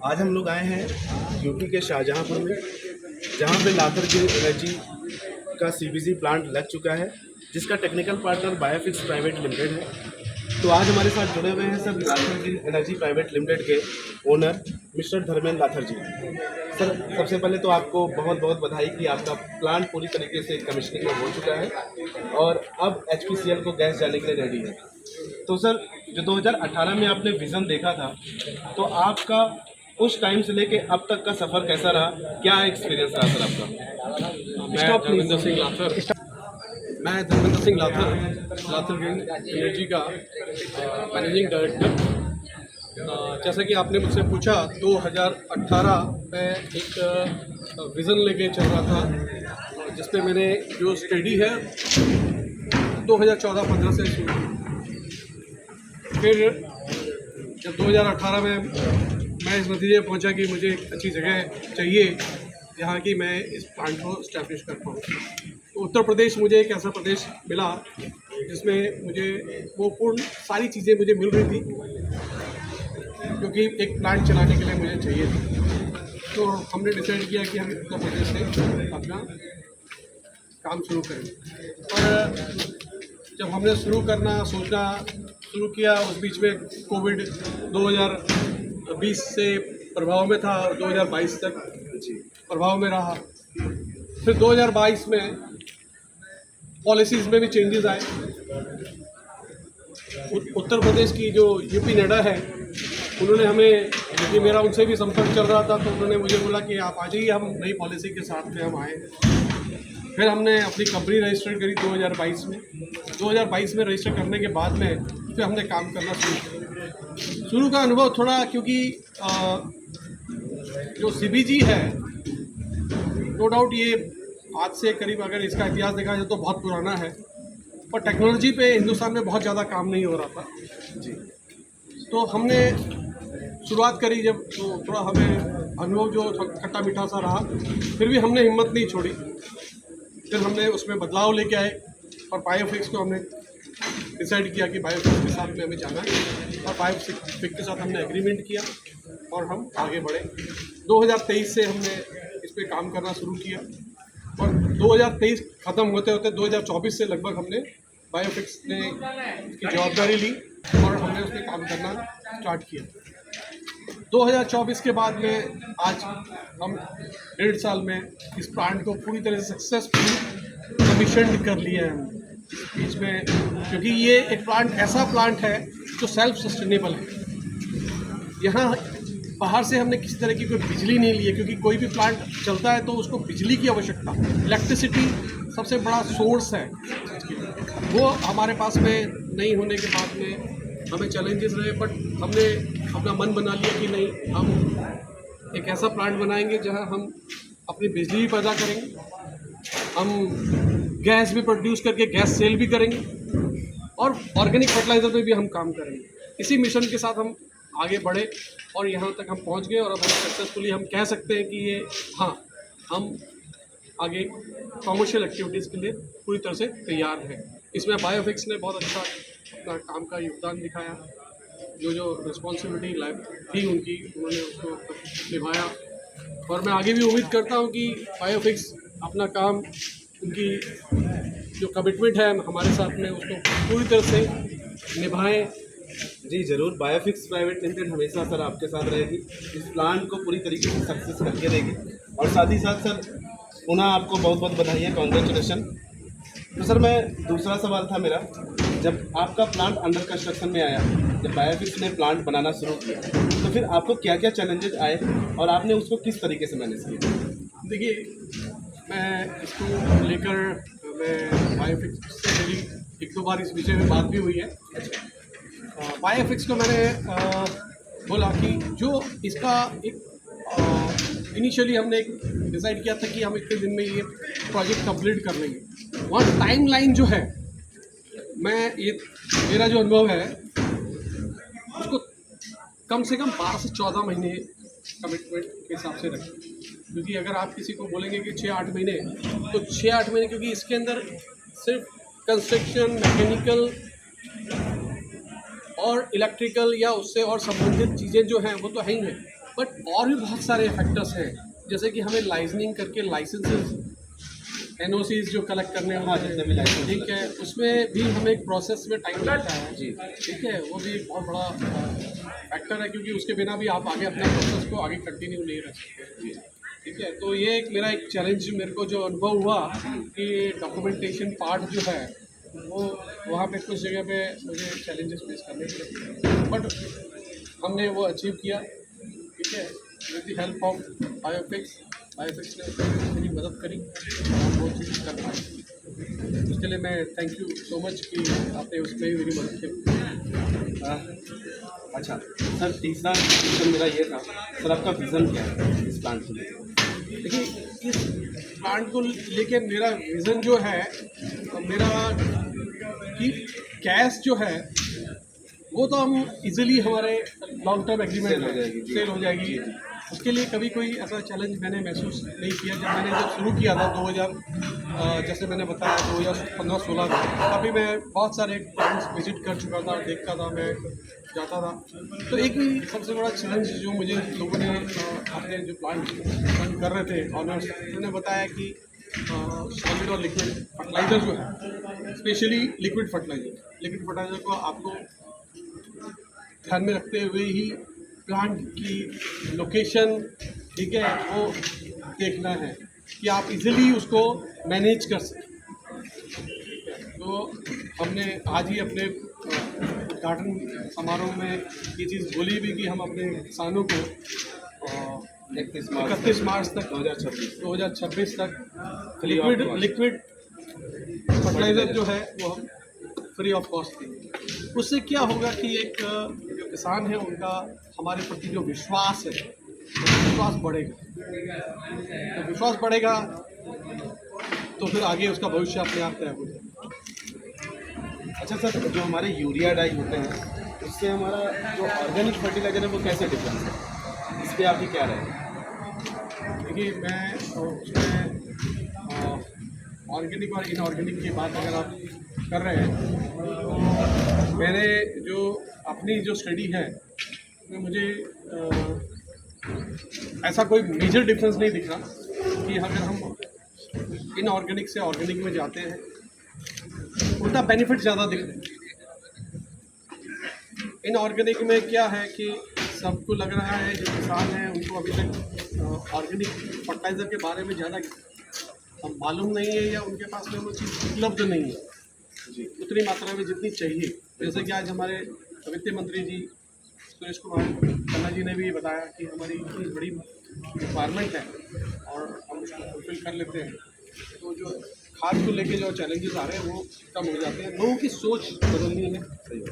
आज हम लोग आए हैं यूपी के शाहजहांपुर में, जहां पे लाथर ग्रीन एनर्जी का सीबीजी प्लांट लग चुका है, जिसका टेक्निकल पार्टनर बायोफिक्स प्राइवेट लिमिटेड है। तो आज हमारे साथ जुड़े हुए हैं sir Lather green energy private limited के ओनर मिस्टर धर्मेंद्र लाथर जी। सर, सबसे पहले तो आपको बहुत बहुत बधाई कि आपका प्लांट पूरी तरीके से कमीशनिंग में हो चुका है और अब HPCL को गैस जाने के लिए रेडी है। तो सर, जो 2018 में आपने विज़न देखा था, तो आपका उस टाइम से लेके अब तक का सफ़र कैसा रहा, क्या एक्सपीरियंस रहा सर आपका? मैं धर्मेंद्र सिंह लाथर, लाथर ग्रीन एनर्जी का मैनेजिंग डायरेक्टर। जैसा कि आपने मुझसे पूछा, 2018 में एक विज़न लेके चल रहा था, जिसपे मैंने जो स्टडी है 2014-15 से शुरू की। फिर जब 2018 में मैं इस नतीजे पर पहुंचा कि मुझे एक अच्छी जगह चाहिए जहाँ की मैं इस प्लांट को इस्टेब्लिश कर पाऊँ, तो उत्तर प्रदेश मुझे एक ऐसा प्रदेश मिला जिसमें मुझे वो पूर्ण सारी चीज़ें मुझे मिल रही थी, क्योंकि एक प्लांट चलाने के लिए मुझे चाहिए थी। तो हमने डिसाइड किया कि हम उत्तर प्रदेश से अपना काम शुरू करें। और जब हमने सोचना शुरू किया, उस बीच में कोविड 2020 से प्रभाव में था और 2022 तक प्रभाव में रहा। फिर 2022 में पॉलिसीज़ में भी चेंजेस आए। उत्तर प्रदेश की जो यूपी नेडा है, उन्होंने हमें, क्योंकि मेरा उनसे भी संपर्क चल रहा था, तो उन्होंने मुझे बोला कि आप आ जाइए, हम नई पॉलिसी के साथ में हम आए। फिर हमने अपनी कंपनी रजिस्टर करी 2022 में। 2022 में रजिस्टर करने के बाद में फिर हमने काम करना शुरू किया। शुरू का अनुभव थोड़ा, क्योंकि जो CBG है, नो डाउट ये आज से करीब, अगर इसका इतिहास देखा जाए तो बहुत पुराना है, पर टेक्नोलॉजी पे हिंदुस्तान में बहुत ज़्यादा काम नहीं हो रहा था जी। तो हमने शुरुआत करी जब, तो थोड़ा हमें अनुभव जो खट्टा मीठा सा रहा, फिर भी हमने हिम्मत नहीं छोड़ी। फिर हमने उसमें बदलाव लेके आए और बायोफिक्स को हमने डिसाइड किया कि बायोफिक्स के साथ में हमें जाना है, और बायोफिक्स के साथ हमने एग्रीमेंट किया और हम आगे बढ़े। 2023 से हमने इस पर काम करना शुरू किया और 2023 ख़त्म होते होते 2024 से लगभग हमने बायोफिक्स ने इसकी जवाबदारी ली और हमने उस पर काम करना स्टार्ट किया। 2024 के बाद में आज हम 1.5 साल में इस प्लांट को पूरी तरह से सक्सेसफुली कमीशन कर लिया है हमने बीच में, क्योंकि ये एक प्लांट ऐसा प्लांट है जो सेल्फ सस्टेनेबल है। यहाँ बाहर से हमने किसी तरह की कोई बिजली नहीं ली है, क्योंकि कोई भी प्लांट चलता है तो उसको बिजली की आवश्यकता, इलेक्ट्रिसिटी सबसे बड़ा सोर्स है, वो हमारे पास में नहीं होने के बाद में हमें चैलेंजेस रहे। बट हमने अपना मन बना लिया कि नहीं, हम एक ऐसा प्लांट बनाएंगे जहां हम अपनी बिजली भी पैदा करेंगे, हम गैस भी प्रोड्यूस करके गैस सेल भी करेंगे और ऑर्गेनिक फर्टिलाइज़र में भी हम काम करेंगे। इसी मिशन के साथ हम आगे बढ़े और यहाँ तक हम पहुँच गए और अब हम सक्सेसफुली हम कह सकते हैं कि ये, हाँ, हम आगे कॉमर्शियल एक्टिविटीज़ के लिए पूरी तरह से तैयार हैं। इसमें बायोफिक्स ने बहुत अच्छा अपना काम का योगदान दिखाया, जो रिस्पॉन्सिबिलिटी थी उनकी, उन्होंने उसको निभाया। और मैं आगे भी उम्मीद करता हूँ कि बायोफिक्स अपना काम, उनकी जो कमिटमेंट है हमारे साथ में, उसको पूरी तरह से निभाएं। जी ज़रूर, बायोफिक्स प्राइवेट लिमिटेड हमेशा सर आपके साथ रहेगी, इस प्लांट को पूरी तरीके से सक्सेस करके देगी। और साथ ही साथ सर, पुनः आपको बहुत बहुत बधाई है, कॉन्ग्रेचुलेशन। तो सर, मैं दूसरा सवाल था मेरा, जब आपका प्लांट अंडर कंस्ट्रक्शन में आया, जब बायोफिक्स ने प्लांट बनाना शुरू किया, तो फिर आपको क्या क्या चैलेंजेस आए और आपने उसको किस तरीके से मैनेज किया? देखिए, मैं इसको लेकर, मैं बायोफिक्स से मेरी 1-2 बार इस विषय में बात भी हुई है। बायोफिक्स को मैंने बोला कि जो इसका एक इनिशियली हमने एक डिसाइड किया था कि हम इतने दिन में ये प्रोजेक्ट कंप्लीट कर लेंगे। वहाँ टाइमलाइन जो है, मेरा जो अनुभव है उसको कम से कम 12 से 14 महीने कमिटमेंट के हिसाब से रखें, क्योंकि अगर आप किसी को बोलेंगे कि 6-8 महीने, तो 6-8 महीने, क्योंकि इसके अंदर सिर्फ कंस्ट्रक्शन, मैकेनिकल और इलेक्ट्रिकल या उससे और संबंधित चीज़ें जो हैं वो तो है ही हैं, बट और भी बहुत सारे फैक्टर्स हैं, जैसे कि हमें लाइजनिंग करके लाइसेंसेस एनओसीज जो कलेक्ट करने होते जितने भी हैं, licenses ठीक है, उसमें भी हमें एक प्रोसेस में टाइम लगता है जी। ठीक है, वो भी एक बहुत बड़ा फैक्टर है, क्योंकि उसके बिना भी आप आगे अपने प्रोसेस को आगे कंटिन्यू नहीं रख सकते। ठीक है, तो ये एक मेरा एक चैलेंज मेरे को जो अनुभव हुआ कि डॉक्यूमेंटेशन पार्ट जो है वो वहाँ पे कुछ जगह पे मुझे चैलेंजेस फेस करने पड़े, बट हमने वो अचीव किया। ठीक है, विद द हेल्प ऑफ बायोफिक्स ने मेरी मदद करी, हम वो चीज़ कर पाए। उसके लिए मैं थैंक यू सो मच कि आपने उसमें भी मेरी मदद की। अच्छा सर, तीसरा क्वेश्चन मेरा ये था, सर आपका विज़न क्या है इस प्लांट को लेकर? देखिए, इस प्लांट को लेके मेरा विज़न जो है मेरा कि गैस जो है वो तो हम इजीली हमारे लॉन्ग टर्म एग्रीमेंट सेल हो जाएगी, जी। सेल हो जाएगी। जी, जी। उसके लिए कभी कोई ऐसा चैलेंज मैंने महसूस नहीं किया। जब शुरू किया था 2000 जैसे मैंने बताया 2015-16 में, तभी मैं बहुत सारे प्लांट्स विजिट कर चुका था, देखता था, मैं जाता था। तो एक ही सबसे बड़ा चैलेंज जो मुझे लोगों ने अपने जो प्लांट रन कर रहे थे ऑनर्स, उन्होंने बताया कि सॉलिड और लिक्विड फर्टिलाइज़र जो है, स्पेशली लिक्विड फर्टिलाइज़र को आपको ध्यान में रखते हुए ही प्लांट की लोकेशन, ठीक है, वो देखना है कि आप इजीली उसको मैनेज कर सकें। तो हमने आज ही अपने उद्घाटन समारोह में ये चीज़ बोली भी कि हम अपने किसानों को 31 मार्च तक 2026 तक Free of cost। Liquid fertiliser जो है वो हम फ्री ऑफ कॉस्ट देंगे। उससे क्या होगा कि एक जो किसान है उनका हमारे प्रति जो विश्वास है, वो विश्वास बढ़ेगा। तो विश्वास बढ़ेगा तो फिर आगे उसका भविष्य अपने आप तय हो जाएगा। अच्छा सर, जो हमारे यूरिया डाई होते हैं उससे हमारा जो ऑर्गेनिक फर्टिलाइजर है वो कैसे डिफरेंस है, इस पर आपकी क्या राय है? देखिए, मैं उसमें ऑर्गेनिक और इनऑर्गेनिक की बात अगर आप कर रहे हैं, तो मैंने जो अपनी जो स्टडी है उसमें मुझे ऐसा कोई मेजर डिफरेंस नहीं दिख रहा कि अगर हम इनऑर्गेनिक से ऑर्गेनिक में जाते हैं, उल्टा बेनिफिट ज़्यादा दिख रहे हैं। इनऑर्गेनिक में क्या है कि सबको लग रहा है, जो किसान हैं उनको अभी तक ऑर्गेनिक फर्टिलाइज़र के बारे में ज़्यादा मालूम नहीं है, या उनके पास में वो चीज़ उपलब्ध नहीं है जी उतनी मात्रा में जितनी चाहिए। जैसे कि आज हमारे वित्त मंत्री जी सुरेश कुमार खन्ना जी ने भी बताया कि हमारी इतनी बड़ी रिक्वायरमेंट है और हम उसको फुलफिल कर लेते हैं, तो जो खाद को लेके जो चैलेंजेस आ रहे हैं वो कम हो जाते हैं। लोगों की सोच बदलनी है,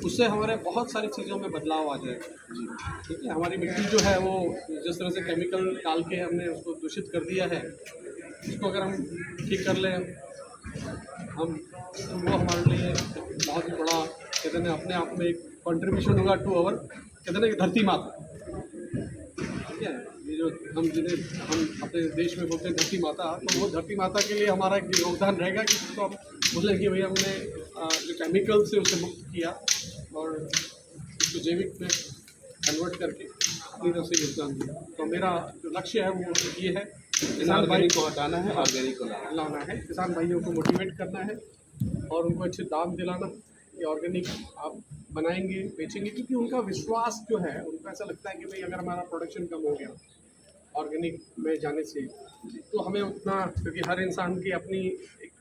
उससे हमारे बहुत सारी चीज़ों में बदलाव आ जाएगा जी। ठीक है, हमारी मिट्टी जो है वो जिस तरह से केमिकल डाल के हमने उसको दूषित कर दिया है, उसको अगर हम ठीक कर लें हम, तो वो हमारे लिए बहुत ही बड़ा, कहते हैं, अपने आप में एक कंट्रीब्यूशन होगा टू अवर, कहते हैं कि धरती माता। ठीक है, ये जो जिन्हें हम अपने देश में बोलते हैं धरती माता, तो वो धरती माता के लिए हमारा एक योगदान रहेगा कि उसको हम बोलें कि भैया हमने जो केमिकल से उसे मुक्त किया और उसको जैविक में कन्वर्ट करके अपनी तरफ से योगदान दिया। तो मेरा जो लक्ष्य है वो ये है, किसान भाई को हटाना है, ऑर्गेनिक को लाना है, किसान भाइयों को मोटिवेट करना है और उनको अच्छे दाम दिलाना कि ऑर्गेनिक आप बनाएंगे, बेचेंगे, क्योंकि उनका विश्वास जो है, उनको ऐसा लगता है कि भाई अगर हमारा प्रोडक्शन कम हो गया ऑर्गेनिक में जाने से, तो हमें उतना, क्योंकि हर इंसान की अपनी एक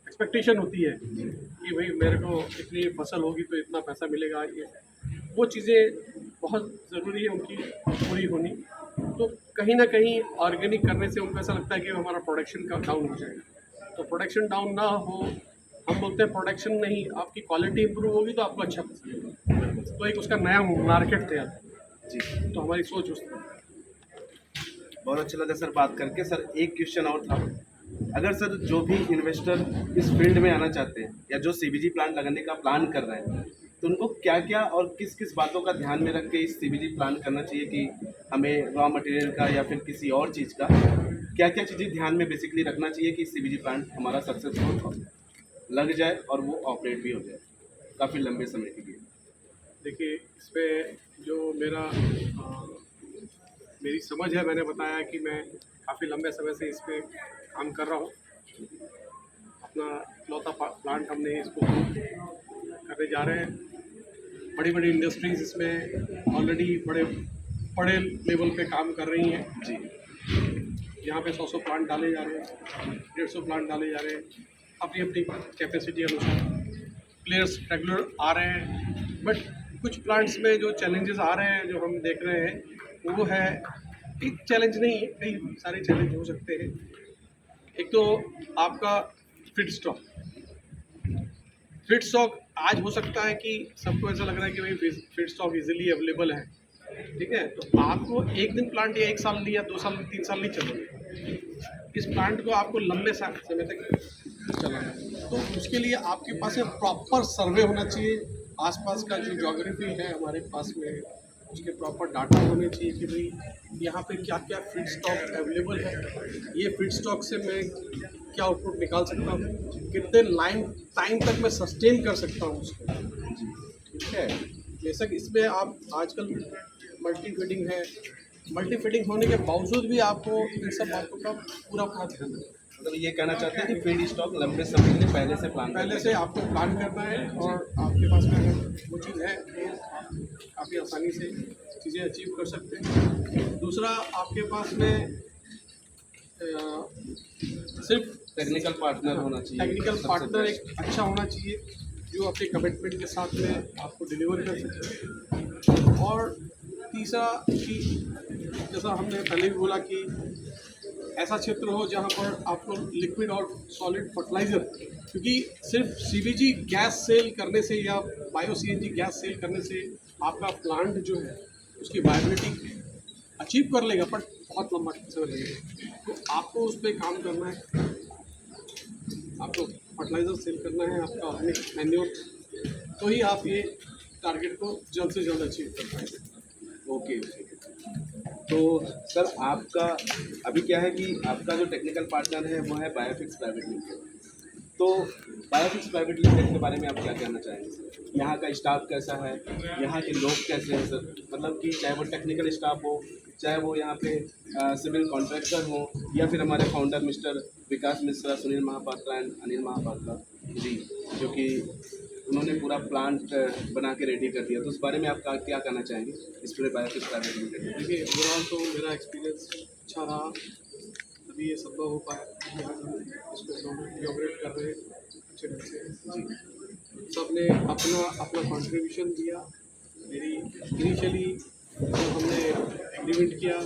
एक्सपेक्टेशन होती है कि भाई मेरे को इतनी फसल होगी तो इतना पैसा मिलेगा, ये वो चीज़ें बहुत ज़रूरी है उनकी पूरी होनी। तो कहीं ना कहीं ऑर्गेनिक करने से उनको ऐसा लगता है कि हमारा प्रोडक्शन का डाउन हो जाएगा। तो प्रोडक्शन डाउन ना हो, हम बोलते हैं प्रोडक्शन नहीं, आपकी क्वालिटी इंप्रूव होगी तो आपको अच्छा फसल मिलेगा। तो एक उसका नया मार्केट तैयार है जी। तो हमारी सोच उस बहुत अच्छा लगा सर बात करके। सर एक क्वेश्चन और था, अगर सर जो भी इन्वेस्टर इस फील्ड में आना चाहते हैं या जो सीबीजी प्लांट लगाने का प्लान कर रहे हैं, तो उनको क्या क्या और किस किस बातों का ध्यान में रख के इस सीबीजी प्लान करना चाहिए कि हमें रॉ मटेरियल का या फिर किसी और चीज़ का क्या क्या चीज़ें ध्यान में बेसिकली रखना चाहिए कि सीबीजी प्लांट हमारा सक्सेसफुल लग जाए और वो ऑपरेट भी हो जाए काफ़ी लंबे समय के लिए? देखिए, इस पर जो मेरा मेरी समझ है, मैंने बताया कि मैं काफ़ी लंबे समय से इस पे काम कर रहा हूँ। अपना इकलौता प्लांट हमने इसको करने जा रहे हैं। बड़ी बड़ी इंडस्ट्रीज़ इसमें ऑलरेडी बड़े लेवल पे काम कर रही हैं। जी। यहाँ पे 100 प्लांट डाले जा रहे हैं, 150 प्लांट डाले जा रहे हैं, अपनी अपनी कैपेसिटी अनुसार। प्लेयर्स रेगुलर आ रहे हैं, बट कुछ प्लांट्स में जो चैलेंजेस आ रहे हैं, जो हम देख रहे हैं, वो है, एक चैलेंज नहीं है, कई सारे चैलेंज हो सकते हैं। एक तो आपका फीड स्टॉक आज हो सकता है कि सबको ऐसा लग रहा है कि भाई फीड स्टॉक ईजिली अवेलेबल है, ठीक है, तो आपको एक दिन प्लांट या 1 साल या 2 साल 3 साल नहीं चलेगा। इस प्लांट को आपको लंबे समय तक चलाना है, तो उसके लिए आपके पास एक प्रॉपर सर्वे होना चाहिए। आसपास का जो ज्योग्राफी है हमारे पास में, उसके प्रॉपर डाटा होने चाहिए कि भाई यहाँ पे क्या क्या फीड स्टॉक अवेलेबल है, ये फीड स्टॉक से मैं क्या आउटपुट निकाल सकता हूँ, कितने टाइम तक मैं सस्टेन कर सकता हूँ उसको, ठीक है। बेशक इसमें आप आजकल मल्टी फीडिंग होने के बावजूद भी आपको इन सब बातों का पूरा ध्यान रखना है। मतलब ये कहना चाहते हैं कि फीड स्टॉक लंबे समय के लिए पहले से आपको प्लान करना है, और आपके पास में अगर वो चीज़ है तो आप काफ़ी आसानी से चीज़ें अचीव कर सकते हैं। दूसरा, आपके पास में सिर्फ टेक्निकल पार्टनर होना चाहिए। टेक्निकल पार्टनर एक अच्छा होना चाहिए जो अपने कमिटमेंट के साथ में आपको डिलीवर कर सके। और तीसरा कि जैसा हमने पहले भी बोला कि ऐसा क्षेत्र हो जहाँ पर आपको लिक्विड और सॉलिड फर्टिलाइज़र, क्योंकि सिर्फ सीबीजी गैस सेल करने से या बायो सीएनजी गैस सेल करने से आपका प्लांट जो है उसकी वायबिलिटी अचीव कर लेगा, पर बहुत लंबा समय लगेगा। तो आपको उस पर काम करना है, आपको फर्टिलाइज़र सेल करना है, आपका ऑर्गेनिक मैन्योर, तो ही आप ये टारगेट को जल्द से जल्द अचीव कर पाएंगे। ओके। तो सर, आपका अभी क्या है कि आपका जो टेक्निकल पार्टनर है वो है बायोफिक्स प्राइवेट लिमिटेड। तो बायोफिक्स प्राइवेट लिमिटेड के बारे में आप क्या कहना चाहेंगे सर? यहाँ का स्टाफ कैसा है, यहाँ के लोग कैसे हैं सर? मतलब कि चाहे वो टेक्निकल स्टाफ हो, चाहे वो यहाँ पे सिविल कॉन्ट्रैक्टर हो, या फिर हमारे founder mister Vikas Mishra, Sunil Mahapatra and Anil Mahapatra ji, जो कि उन्होंने पूरा प्लांट बना के रेडी कर दिया। तो उस बारे में आप क्या कहना चाहेंगे इस पूरे बायोफिक्स प्राइवेट लिमिटेड? देखिए, ओवरऑल तो मेरा एक्सपीरियंस अच्छा रहा, तभी ये संभव हो पाया कि आज हम इसको इनॉग्रेट कर रहे हैं अच्छे ढंग से जी। सब ने अपना कंट्रीब्यूशन दिया। मेरी इनिशियली जब हमने एग्रीमेंट किया